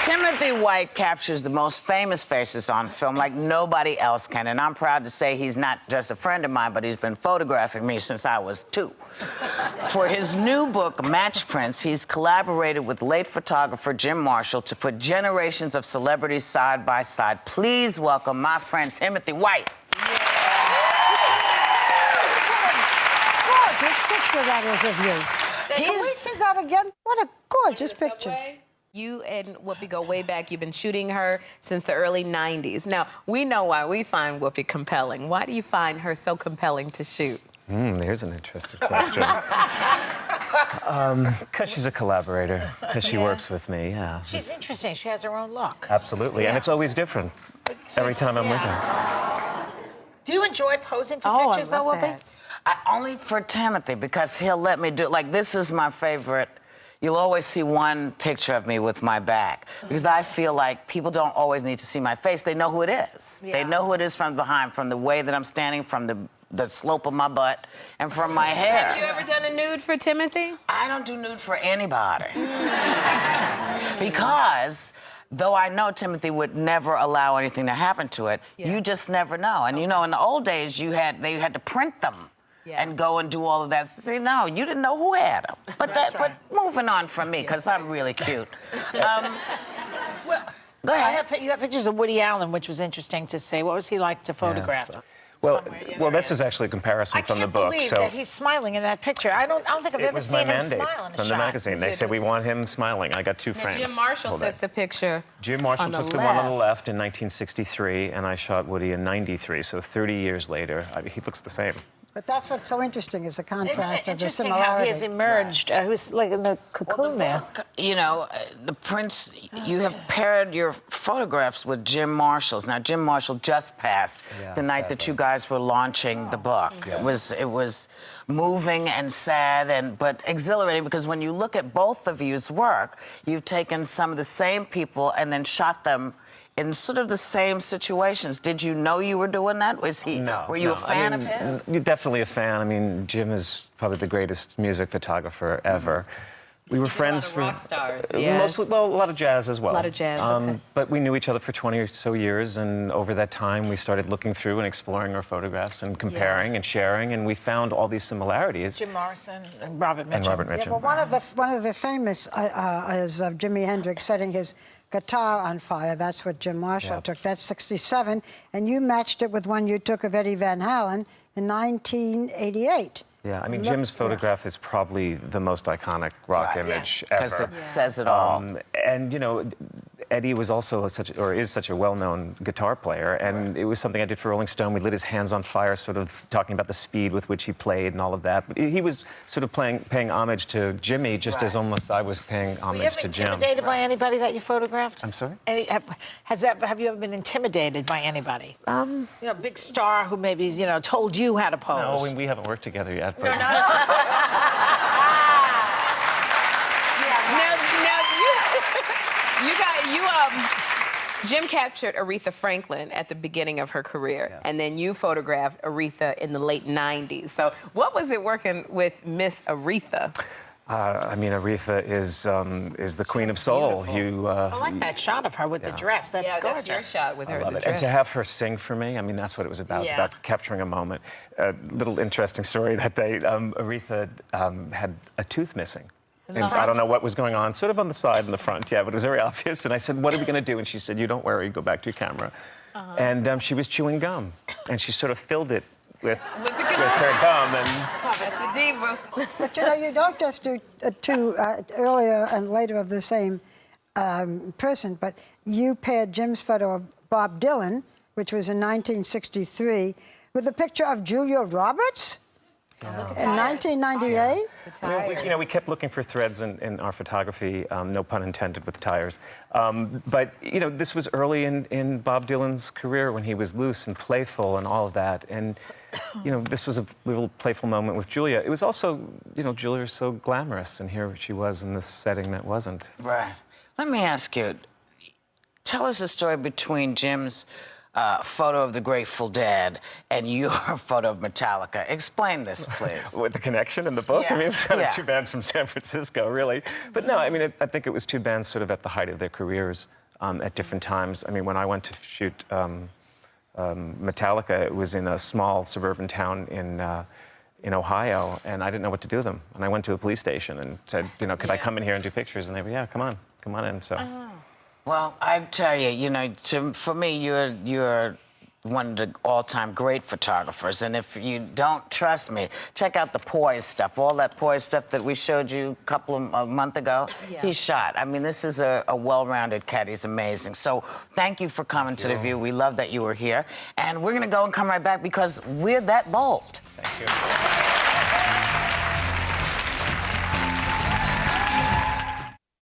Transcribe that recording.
Timothy White captures the most famous faces on film like nobody else can, and I'm proud to say he's not just a friend of mine, but he's been photographing me since I was 2. For his new book, Match Prints, he's collaborated with late photographer Jim Marshall to put generations of celebrities side by side. Please welcome my friend Timothy White. Gorgeous picture that is of you. Can we see that again? What a gorgeous picture. You and Whoopi go way back. You've been shooting her since the early 90s. Now, we know why we find Whoopi compelling. Why do you find her so compelling to shoot? There's an interesting question. Because she's a collaborator, because she works with me, yeah. She's interesting. She has her own look. Absolutely, and it's always different every time I'm with her. Do you enjoy posing for pictures, though, Whoopi? Only for Timothy, because he'll let me do it. Like, this is my favorite. You'll always see one picture of me with my back, because I feel like people don't always need to see my face. They know who it is. Yeah. They know who it is from behind, from the way that I'm standing, from the slope of my butt, and from my hair. Have you ever done a nude for Timothy? I don't do nude for anybody. Because though I know Timothy would never allow anything to happen to it, you just never know. And you know, in the old days, they had to print them. And go and do all of that. See, no, you didn't know who had them. But but moving on from me, because I'm really cute. Well, go ahead. You have pictures of Woody Allen, which was interesting to see. What was he like to photograph? Yes. Well, this is actually a comparison from the book. I can't believe that he's smiling in that picture. I don't think I've ever seen him smile in a shot. From the magazine. They said we want him smiling. I got 2 frames. Jim Marshall took the picture. Jim Marshall took the one on the left in 1963, and I shot Woody in 93. So 30 years later, he looks the same. But that's what's so interesting is the contrast of the Interesting similarity. how he has emerged. Who's like in the cocoon there. You know, the Prince, you have paired your photographs with Jim Marshall's. Now, Jim Marshall just passed the night that you guys were launching the book. Yes. It was moving and sad, but exhilarating, because when you look at both of you's work, you've taken some of the same people and then shot them in sort of the same situations. Did you know you were doing that? Were you a fan of his? Definitely a fan. I mean, Jim is probably the greatest music photographer ever. We were friends for rock stars. Mostly, well, a lot of jazz as well. A lot of jazz. Okay. But we knew each other for 20 or so years, and over that time, we started looking through and exploring our photographs and comparing and sharing, and we found all these similarities. Jim Morrison and Robert Mitchum. Yeah, well, one of the famous is Jimi Hendrix setting his guitar on fire. That's what Jim Marshall took. That's 67, and you matched it with one you took of Eddie Van Halen in 1988. Yeah, I mean, Jim's photograph is probably the most iconic rock image ever. Because it says it all. And, you know, Eddie was also is such a well-known guitar player, and it was something I did for Rolling Stone. We lit his hands on fire, sort of talking about the speed with which he played and all of that. But he was sort of paying homage to Jimmy, just as almost I was paying homage to Jim. Were you ever intimidated by anybody that you photographed? I'm sorry? Have you ever been intimidated by anybody? You know, big star who maybe, you know, told you how to pose. No, we haven't worked together yet. But... Jim captured Aretha Franklin at the beginning of her career, and then you photographed Aretha in the late 90s. So what was it working with Miss Aretha? I mean, Aretha is the queen of soul. I like that shot of her with the dress. That's gorgeous. That's your shot with her in the dress. And to have her sing for me, I mean, that's what it was about. It's about capturing a moment. A little interesting story that day, Aretha had a tooth missing. And I don't know what was going on, sort of on the side and the front, but it was very obvious. And I said, what are we going to do? And she said, you don't worry, go back to your camera. And she was chewing gum, and she sort of filled it with her gum. And that's a diva. But you know, you don't just do two earlier and later of the same person, but you paired Jim's photo of Bob Dylan, which was in 1963, with a picture of Julia Roberts. In 1998? You know, we kept looking for threads in our photography, no pun intended with tires. But, you know, this was early in Bob Dylan's career when he was loose and playful and all of that. And, you know, this was a little playful moment with Julia. It was also, you know, Julia was so glamorous, and here she was in this setting that wasn't. Right. Let me ask you, tell us the story between Jim's photo of the Grateful Dead and your photo of Metallica. Explain this, please. With the connection in the book? Yeah. I mean, it was kind of 2 bands from San Francisco, really. But no, I mean, I think it was 2 bands sort of at the height of their careers. at different times. I mean, when I went to shoot Metallica, it was in a small suburban town in Ohio, and I didn't know what to do with them. And I went to a police station and said, you know, could I come in here and do pictures? And they were, yeah, come on in. So. Well, I tell you, you know, for me, you're one of the all-time great photographers. And if you don't trust me, check out the Poise stuff. All that Poise stuff that we showed you a month ago, he shot. I mean, this is a well-rounded cat. He's amazing. So thank you for coming to The View. We love that you were here. And we're going to go and come right back because we're that bold. Thank you.